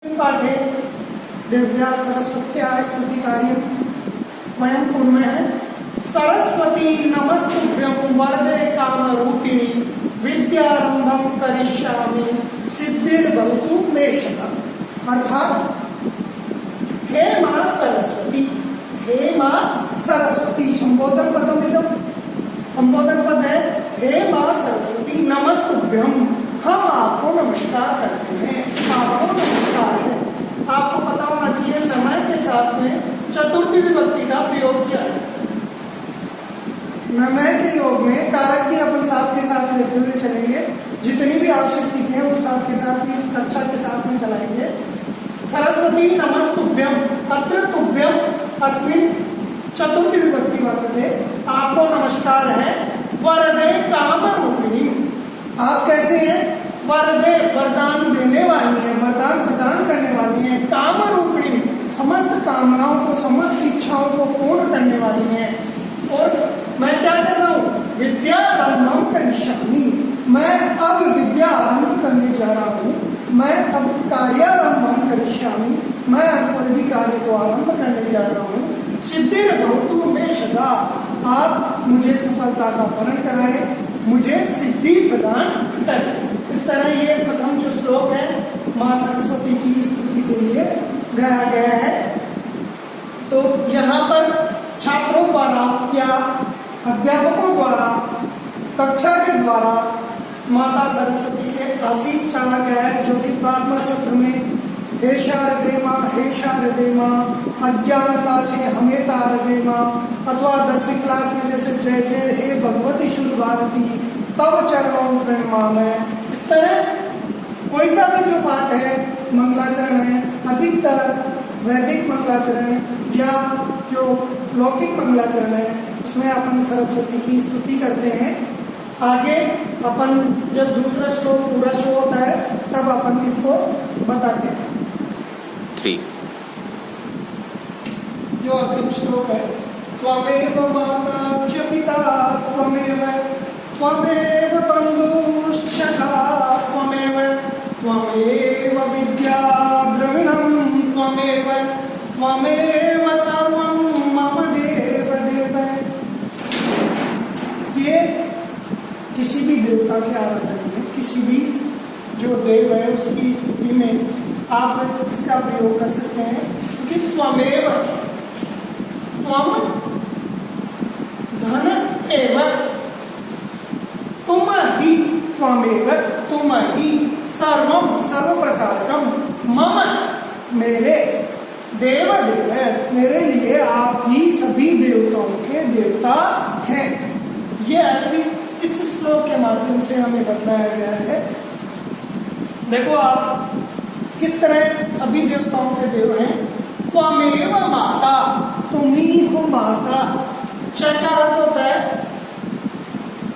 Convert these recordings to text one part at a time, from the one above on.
पाठे दिव्या सरस्वत्या स्तुतिकार्यं वयं कुर्मः। सरस्वती नमस्तुभ्यं वरदे कामरूपिणी विद्यारंभं करिष्यामि सिद्धिर्भवतु मे शतम्। अर्थात हे मां सरस्वती, हे मां सरस्वती संबोधन पदमिदं, संबोधन पद है हे मां सरस्वती नमस्तुभ्यं। हम आपको नमस्कार करते हैं, आपको नमस्कार है। आपको पता होना चाहिए समय के साथ में चतुर्थी विभक्ति का प्रयोग किया है। नमय के योग में कारक भी अपन साथ के साथ लेते हुए चलेंगे। जितनी भी आवश्यक चीजें हैं वो साथ के साथ इस कक्षा के साथ में चलाएंगे। सरस्वती नमस्तुभ्यं, अत्र तुभ्यं अस्मिन् चतुर्थी विभक्ति वर्तते। आपको नमस्कार है। वरदे काम रूपिणी, आप कैसे हैं? वरदे वरदान देने वाली है, वरदान प्रदान करने वाली है। काम रूपिणी समस्त कामनाओं को, समस्त इच्छाओं को पूर्ण करने वाली है। और मैं क्या कर रहा हूँ? विद्यारंभं करिष्यामि, मैं अब विद्या आरंभ करने जा रहा हूँ। मैं अब कार्यारंभं करिष्यामि, मैं अब कोई भी कार्य को आरंभ करने जा रहा हूँ। सिद्धिर्भवतु मे सदा, आप मुझे सफलता का वरण कराए, मुझे सिद्धि प्रदान करें। इस तरह ये प्रथम जो श्लोक है माँ सरस्वती की स्तुति के लिए गाया गया है। तो यहाँ पर छात्रों द्वारा या अध्यापकों द्वारा कक्षा के द्वारा माता सरस्वती से आशीष चाहा गया है, जो कि प्रार्थना सत्र में हे शारदे माँ अज्ञानता से हमें तार दे माँ, अथवा 10वीं क्लास में जैसे जय जय हे भगवती शुद्ध भारती तब चरणों प्रणमामि। इस तरह कोई सा भी जो पाठ है, मंगलाचरण है, अधिकतर वैदिक मंगलाचरण या जो लौकिक मंगलाचरण है, उसमें अपन सरस्वती की स्तुति करते हैं। आगे अपन जब दूसरा श्लोक पूरा शो होता है तब अपन इसको बताते हैं। 3 जो अंतिम श्लोक है, त्वमेव माता च पिता त्वमेव बन्धुश्च सखा त्वमेव विद्या द्रविणं त्वमेव सर्वं मम देव। ये किसी भी देवता के आराधन में, किसी भी जो देव है उसकी स्तुति में आप इसका प्रयोग कर सकते हैं कि त्वमेव, त्वम धन एव, तुम ही, त्वमेव तुम ही, सर्वम सर्व प्रकारकम, मम मेरे, देव मेरे लिए आप ही सभी देवताओं के देवता हैं। ये अर्थ इस श्लोक के माध्यम से हमें बताया गया है। देखो आप किस तरह सभी देवताओं के देव हैं। त्वमेव माता, तुम ही हो माता। च का अर्थ होता है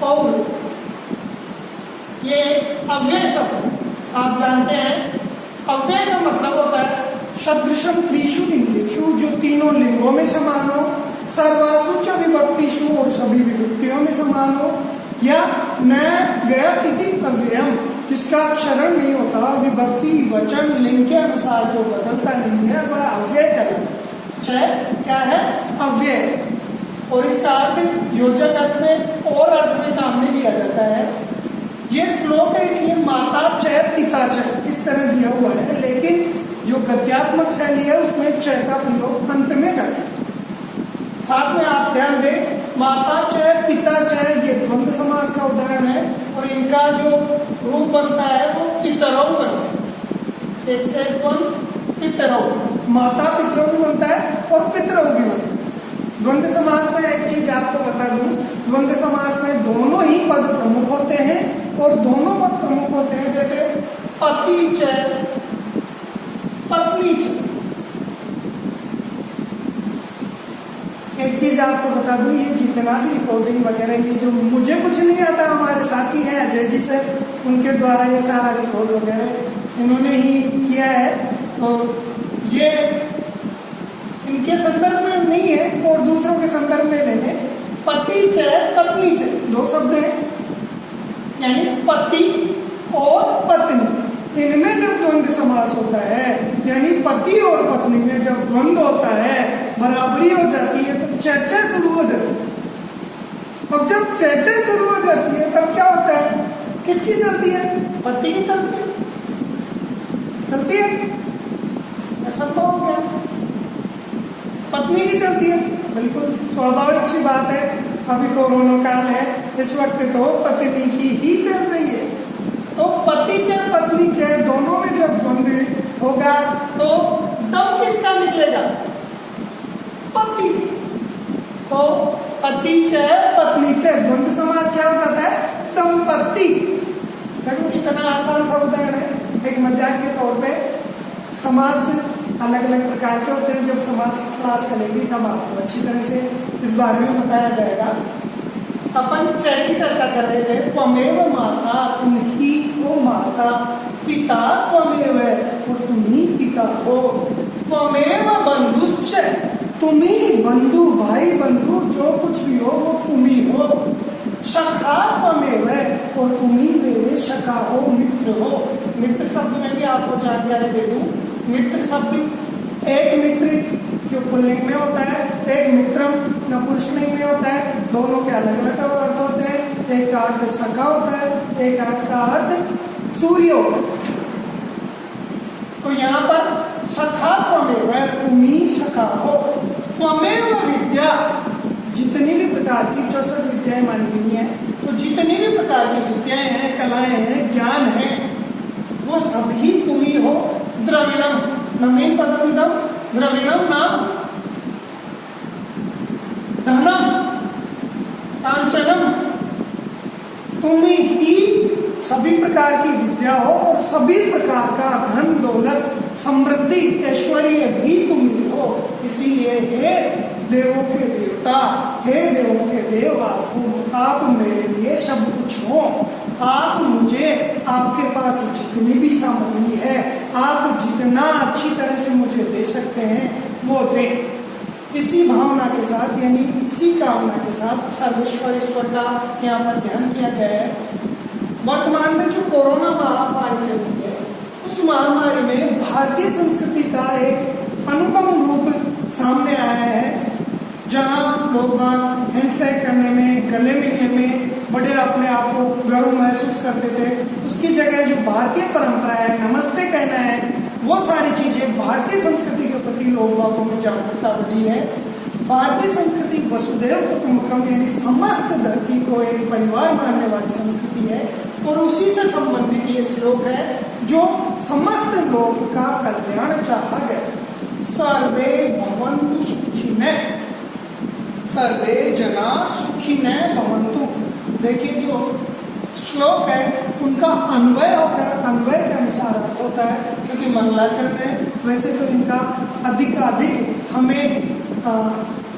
और, ये अव्यय शब्द आप जानते हैं। अव्यय का मतलब होता है सदृशम त्रिषु लिंगेषु, जो तीनों लिंगों में समान हो, सर्वासु च विभक्तिषु और सभी विभक्तियों में समान हो, या न व्यय इति अव्ययम, जिसका क्षरण नहीं होता, विभक्ति वचन लिंग के अनुसार जो बदलता नहीं है वह अव्यय कहलाता है। चाहे क्या है? अव्यय। और इसका अर्थ योजक अर्थ में और अर्थ में काम में लिया जाता है। ये श्लोक है इसलिए माता च पिता च इस तरह दिया हुआ है, लेकिन जो गद्यात्मक शैली है उसमें च का प्रयोग अंत में करते हैं। साथ में आप ध्यान दें, माता च पिता च ये द्वंद्व समास का उदाहरण है, और इनका जो रूप बनता है वो पितरौ बनता है। एक से एक द्वंद्व पितरौ, माता पितरौ भी बनता है और पितरौ भी बनता है। द्वंद्व समास में एक चीज आपको बता दूं, द्वंद्व समास में दोनों ही पद प्रमुख होते हैं, और दोनों पद प्रमुख होते हैं। जैसे पति च पत्नी च। एक चीज आपको बता दूं, ये जितना भी रिकॉर्डिंग वगैरह, ये जो मुझे कुछ नहीं आता, हमारे साथी हैं अजय जी सर, उनके द्वारा ये सारा रिकॉर्ड वगैरह इन्होंने ही किया है। और ये इनके संदर्भ में नहीं है और दूसरों के संदर्भ में नहीं है। पति च पत्नी च दो शब्द हैं, यानी पति और पत्नी, इनमें जब द्वंद्व समास होता है यानी पति और पत्नी में जब द्वंद्व होता है, बराबरी हो जाती है, तो चर्चा शुरू हो जाती है। अब जब चर्चा शुरू हो जाती है तब क्या होता है? किसकी चलती है? पति की चलती है, चलती है, संभव हो गया। पत्नी की चलती है, बिल्कुल स्वाभाविक सी बात है। अभी कोरोना काल है, इस वक्त तो पत्नी की ही चल रही है। तो पति चाहे पत्नी चाहे दोनों में जब द्वंद्व होगा तो दम किसका निकलेगा? पति। तो पति चाहे पत्नी चाहे द्वंद्व समास क्या हो जाता है? दंपति। देखो कितना आसान सा उदाहरण है। एक मजाक के तौर पे समास अलग अलग प्रकार के होते हैं। जब समास की क्लास चलेगी तब आपको अच्छी तरह से इस बारे में बताया जाएगा। अपन चय की चर्चा कर रहे थे। त्वमेव माता, तुम ही हो माता, पिता त्वमेव, और तुम ही पिता हो। त्वमेव बंधुश्च, तुम ही बंधु, भाई बंधु जो कुछ भी हो वो तुम ही हो। सखा त्वमेव, और तुम ही मेरे सखा हो, मित्र हो। मित्र शब्द में भी आपको जानकारी दे दूं। मित्र शब्द एक मित्र जो पुल्लिंग में होता है, एक मित्रम नपुंसकलिंग में होता है। दोनों के अलग अलग अर्थ होते हैं। एक का अर्थ सखा होता है, एक का अर्थ सूर्य होता है। तो यहाँ पर सखा त्वमेव, तुम ही सखा हो। त्वमेव विद्या, जितनी भी प्रकार की 64 विद्याएं मानी गई हैं, तो जितनी भी प्रकार की विद्याएं हैं, कलाएं हैं, ज्ञान है, वो सभी तुम ही हो। द्रविणम, नवीन पदमिदम, द्रविणम नाम धनम कांचनम, तुम ही सभी प्रकार की विद्या हो और सभी प्रकार का धन दौलत समृद्धि ऐश्वर्य भी तुम ही हो। इसीलिए हे देवों के देवता, हे देवों के देव, आप मेरे लिए सब कुछ हो। आप मुझे, आपके पास जितनी भी सामग्री है, आप जितना अच्छी तरह से मुझे दे सकते हैं वो दें। इसी भावना के साथ, यानी इसी कामना के साथ सर्वेश्वर ईश्वर का यहाँ पर ध्यान किया गया है। वर्तमान में जो कोरोना महामारी चल रही है, उस महामारी में भारतीय संस्कृति का एक अनुपम रूप सामने आया है, जहाँ लोग हैंडशेक करने में, गले मिलने में बड़े अपने आप को गर्व महसूस करते थे। उसकी जगह जो भारतीय परंपरा है, नमस्ते कहना है, वो सारी चीजें भारतीय संस्कृति के प्रति लोगों में जागरूकता बढ़ी है। भारतीय संस्कृति वसुधैव कुटुंबकम, यानी समस्त धरती को एक परिवार मानने वाली संस्कृति है। और उसी से संबंधित ये श्लोक है जो समस्त लोक का कल्याण चाहा गया। सर्वे भवन्तु सुखिनः, सर्वे जना सुखिनः भवन्तु। देखिए जो श्लोक है उनका अन्वय होकर अन्वय के अनुसार अर्थ होता है, क्योंकि मंगलाचरण है। वैसे तो इनका अधिक हमें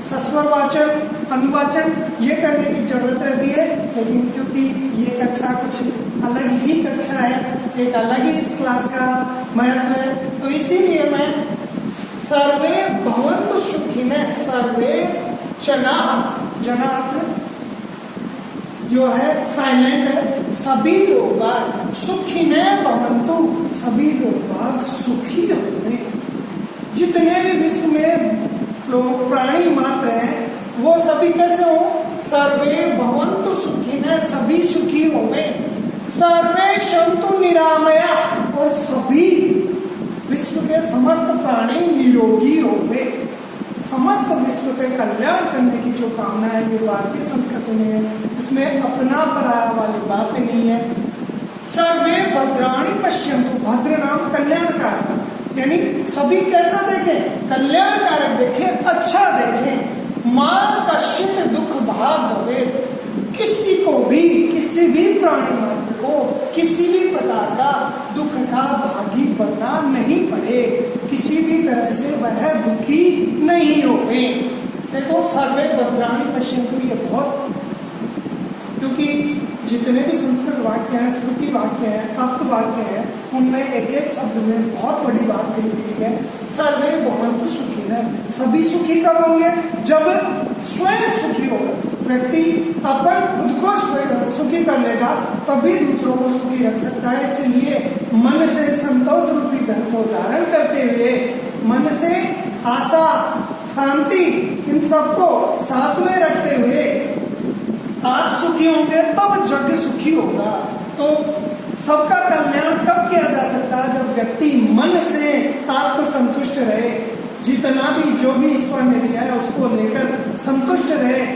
सस्वरवाचन अनुवाचन ये करने की जरूरत रहती है, लेकिन क्योंकि ये कक्षा कुछ अलग ही कक्षा है, एक अलग ही इस क्लास का महत्व है, तो इसीलिए मैं सर्वे भवन्तु सुखिनः, सर्वे जनात्र जो है साइलेंट है, सभी लोग सुखिनः भवन्तु, सभी लोग सुखी होंगे। जितने भी विश्व में लोग प्राणी मात्र हैं वो सभी कैसे हो? सर्वे भवन्तु सुखिनः, सभी सुखी होंगे। सर्वे सन्तु निरामया, और सभी विश्व के समस्त प्राणी निरोगी होंगे। समस्त विश्व के कल्याण करने की जो कामना है ये भारतीय संस्कृति में है, इसमें अपना पराया वाली बात नहीं है। सर्वे भद्राणि पश्यन्तु, भद्र नाम कल्याणकारक, यानी सभी कैसा देखें? कल्याणकारक देखें, अच्छा देखें। मां कश्चित् दुख भाग भवेत्, किसी को भी, किसी भी प्राणी मात्र को किसी भी प्रकार का दुख का भागी बनना नहीं पड़े, किसी भी तरह से वह दुखी नहीं होवे। देखो सर्वे भद्राणि पश्यन्तु, ये बहुत, क्योंकि जितने भी संस्कृत वाक्य हैं, श्रुति वाक्य हैं, अप्त वाक्य हैं, उनमें एक एक शब्द में बहुत बड़ी बात कही गई है। सर्वे भवन्तु सुखिनः, सभी सुखी कब होंगे? जब स्वयं सुखी होगा। व्यक्ति अपन खुद को सुखी कर लेगा तभी दूसरों को सुखी रख सकता है। इसलिए मन से संतोष रूपी धन को धारण करते हुए मन से आशा, शांति, इन सबको साथ में रखते हुए आप सुखी होंगे तब जग सुखी होगा। तो सबका कल्याण तब किया जा सकता है जब व्यक्ति मन से आत्म संतुष्ट रहे, जितना भी जो भी ईश्वर ने दिया है उसको लेकर संतुष्ट रहे।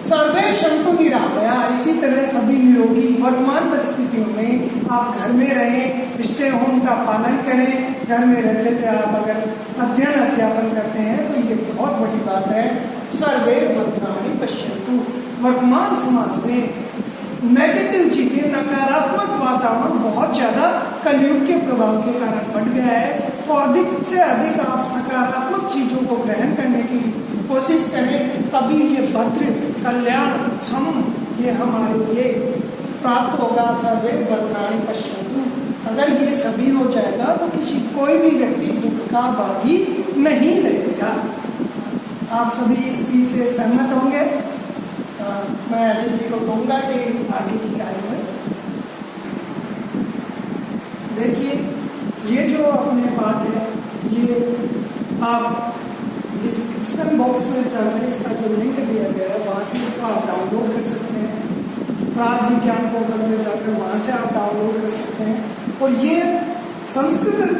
सर्वे संतु निरामया, इसी तरह सभी निरोगी। वर्तमान परिस्थितियों में आप घर में रहें, स्टे होम का पालन करें। घर में रहते हुए आप अगर अध्ययन अध्यापन करते हैं तो ये बहुत बड़ी बात है। सर्वे भद्राणि पश्यन्तु। वर्तमान समाज में नेगेटिव चीजें, नकारात्मक वातावरण बहुत ज्यादा कलयुग के प्रभाव के कारण बढ़ गया है। तो अधिक से अधिक आप सकारात्मक चीजों को ग्रहण करने की कोशिश करें, तभी ये भद्र, कल्याण, क्षम ये हमारे लिए प्राप्त होगा। सर्वे भद्राणि पश्यन्तु। अगर ये सभी हो जाएगा तो किसी कोई भी व्यक्ति दुख का भागी नहीं रहेगा। आप सभी इस चीज से सहमत होंगे। मैं अजय जी को कहूँगा कि आगे की आए हुए देखिए, ये जो अपने पाठ है ये आप डिस्क्रिप्शन बॉक्स में चल रहे इसका जो लिंक दिया गया है वहाँ से इसको आप डाउनलोड कर सकते हैं। राज ज्ञान पोर्टल में जाकर वहाँ से आप डाउनलोड कर सकते हैं। और ये संस्कृत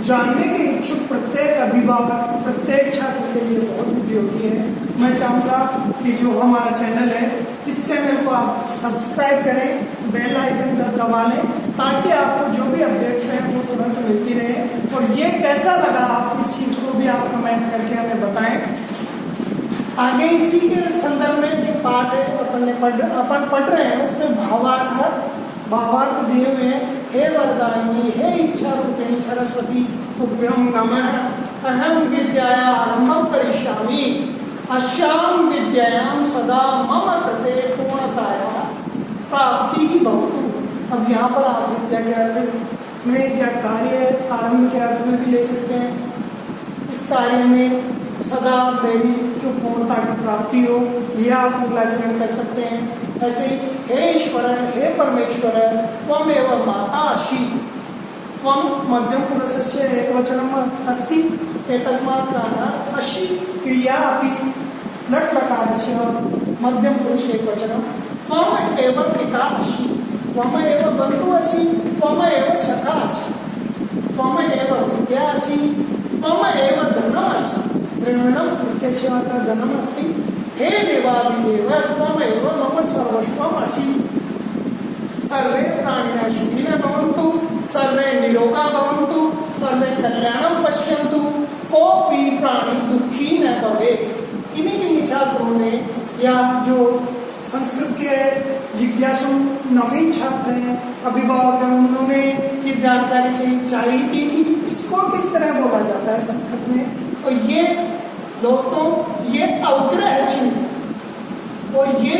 जानने के इच्छुक प्रत्येक अभिभावक, प्रत्येक छात्र के लिए बहुत उपयोगी है। मैं चाहूँगा कि जो हमारा चैनल है इस चैनल को आप सब्सक्राइब करें, बेल आइकन दबा लें ताकि आपको जो भी अपडेट्स हैं वो तुरंत मिलती रहे। और ये कैसा लगा आप इस चीज़ को भी आप कमेंट करके हमें बताएं। आगे इसी के संदर्भ में जो पाठ है अपन पढ़ रहे हैं उसमें भावार्थ दिए हुए हैं। हे वरदायिनी, हे इच्छा रूपिणी सरस्वती, तुभ्यं नमः। अहम विद्यायारम्भं करिष्यामि, अस्यां विद्यायां सदा मम कृते पूर्णताया प्राप्ति भवतु। अब यहाँ पर आप विद्या के अर्थ में या कार्य आरंभ के अर्थ में भी ले सकते हैं। इस कार्य में सदा मेरी जो पूर्णता की प्राप्ति हो यह आप मंगलाचरण कर सकते हैं। ऐसे हे ईश्वर, हे परमेश्वर, त्वमेव माता असि, त्वं मध्यम पुरुषस्य एकवचनम् अस्ति, एतस्मात् कारणात् असि क्रिया अपि लट् लकारस्य मध्यम पुरुष एकवचनं। त्वम् एव पिता असि, त्वमेव बन्धुः असि, त्वमेव सखा असि, त्वमेव विद्या असि, त्वमेव धनम् असि। ऋणम् इत्यस्य धनम् अस्ति। हे देवादिदेव, त्वमेव मम सर्वस्वम् असि। सर्वे प्राणिनः सुखिनः भवन्तु, सर्वे निरोगा भवन्तु, सर्वे कल्याणं पश्यन्तु, कोऽपि प्राणी दुखी न भवेत्। इन्हीं छात्रों ने या जो संस्कृत के जिज्ञासु नवीन छात्र हैं, अभिभावक हैं, उन्होंने ये जानकारी चाहिए थी कि इसको किस तरह बोला जाता है संस्कृत में। तो ये दोस्तों ये अवग्रह चिन्ह और ये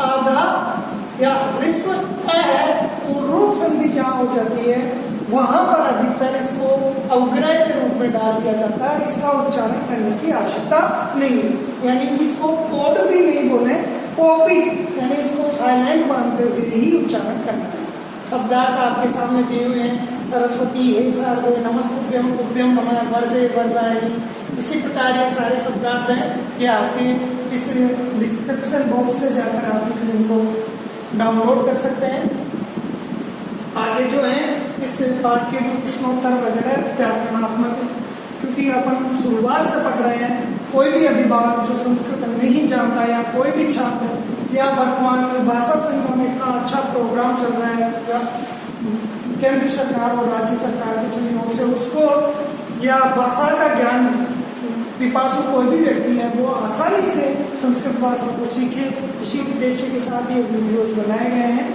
आधा या ह्रस्व है वो रूप संधि जहाँ हो जाती है वहां पर अधिकतर इसको अवग्रह के रूप में डाल दिया जाता है। इसका उच्चारण करने की आवश्यकता नहीं है, यानी इसको कोड भी नहीं बोले, कॉपी यानी इसको साइलेंट मानते हुए ही उच्चारण करना है। शब्दार्थ आपके सामने दिए हुए हैं। सरस्वती, हे शारदे, नमस्तुभ्यं, तुभ्यं नमः, वरदे वरदायिनी। इसी प्रकार ये सारे शब्दार्थ हैं। ये आपके इस डिस्क्रिप्शन बॉक्स से जाकर आप इस लिंक को डाउनलोड कर सकते हैं। आगे जो है इस पाठ के जो प्रश्नोत्तर वगैरह व्याकरणात्मक, क्योंकि अपन शुरुआत से पढ़ रहे हैं, कोई भी अभिभावक जो संस्कृत नहीं जानता या कोई भी छात्र या वर्तमान में भाषा संगम में इतना अच्छा प्रोग्राम चल रहा है केंद्र सरकार और राज्य सरकार के सहयोग से, उसको या भाषा का ज्ञान पिपासु कोई भी व्यक्ति है वो आसानी से संस्कृत भाषा को सीखे। इसी उद्देश्य के साथ ये वीडियोस बनाए गए हैं।